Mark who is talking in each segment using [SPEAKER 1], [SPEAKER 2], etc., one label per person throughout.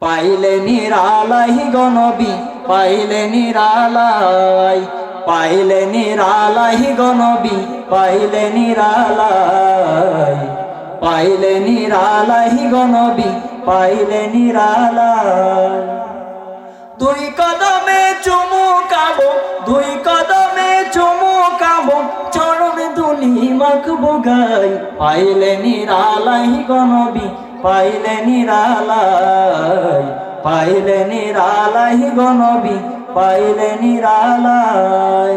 [SPEAKER 1] পাইলে নিরালাই গো নবী, পাইলে নিরালাই, পাইলে নিরালাই গো নবী, পাইলে নিরালাই, পাইলে নিরালাই গো নবী, পাইলে নিরালাই। দুই কদমে চুমু খাবো, দুই কদমে চুমু খাবো, চরণ ধুলি মাখবো গাই। পাইলে নিরালাই গো নবী, পাইলে নিরালাই, পাইলে নিরালাই গো নবী, পাইলে নিরালাই।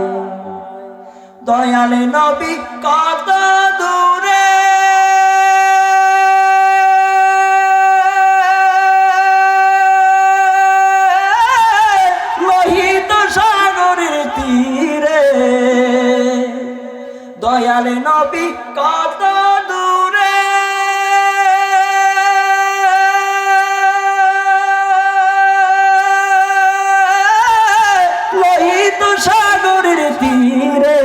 [SPEAKER 1] দয়াল নবী কত দূরে, লোহিত সাগরের তীরে। দয়াল নবী কত দূরে, সাগরের তীরে।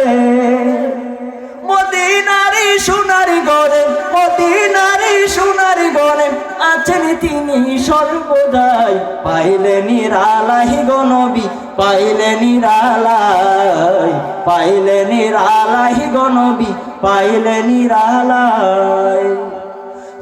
[SPEAKER 1] মদিনারি সোনার ঘরে, মদিনারি সোনার ঘরে আছেন তিনি সর্বদাই। পাইলে নিরালাই গো নবী, পাইলে নিরালাই, পাইলে নিরালাই গো নবী, পাইলে নিরালাই।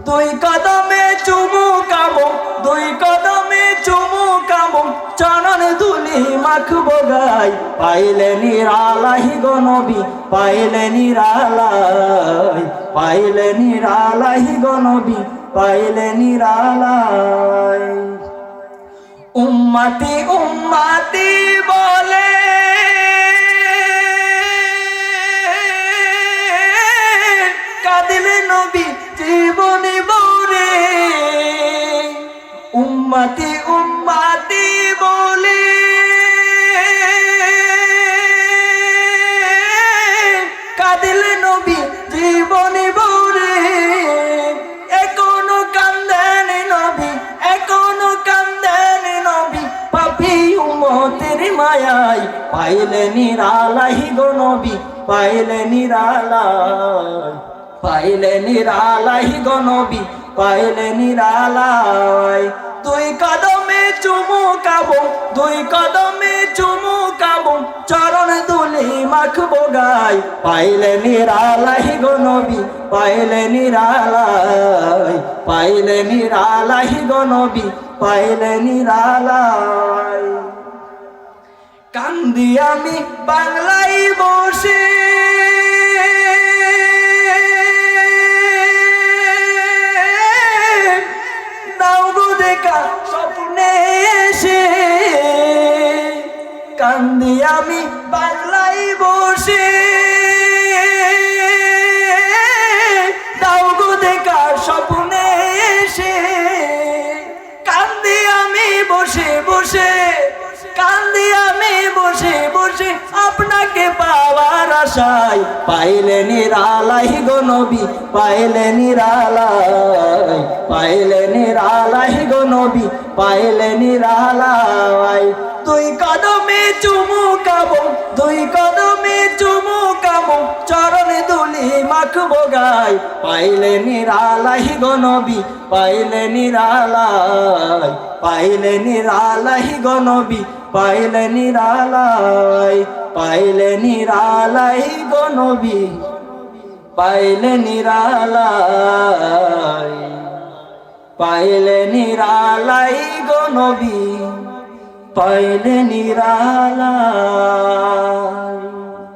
[SPEAKER 1] দুই কদমে চুমু খাবো, দুই কদমে চুমু খাবো, চরণ ধুলি মাখবো গাই। পাইলে নিরালাই গো নবী, পাইলে নিরালাই, পাইলে নিরালাই গো নবী, পাইলে নিরালাই। উম্মতি উম্মতি বলে কাঁদিলে নবী জীবনে ভরে। উম্মতি উম্মতি বলে কাঁদিলে নবী জীবনে ভরে। এখনো কান্দেন নবী, এখনো কান্দেন নবী, পাপী উম্মতের মায়ায়। পাইলে নিরালাই গো নবী, পাইলে নিরালাই, পাইলে নিরালাই গো নবী, পাইলে নিরালাই। দুই কদমে চুমু খাবো, দুই কদমে চুমু খাবো, চরণ ধুলি মাখবো গাই। পাইলে নিরালাই গো নবী, পাইলে নিরালাই, পাইলে নিরালাই গো নবী, পাইলে নিরালাই। কান্দি আমি বাংলায় বসে, স্বপ্নে এসে। কান্দি আমি বাংলায় বসে, দাও গো দেখা স্বপ্নে এসে। কান্দি আমি বসে বসে, কান্দি আমি বসে বসে, আপনাকে পাওয়ার আশায়। পাইলে নিরালাই গো নবী, পাইলে নিরালাই, পাইলে নিরালাই গো নবী, পাইলে নিরালাই। দুই কদমে চুমু খাবো, দুই কদমে চুমু খাবো, চরণ ধুলি মাখবো গাই। পাইলে নিরালাই গো নবী, পাইলে নিরালাই, পাইলে নিরালাই গো নবী, পাইলে নিরালাই, পাইলে নিরালাই গো নবী, পাইলে নিরালাই, পাইলে নিরালাই গো নবী, পাইলে নিরালাই।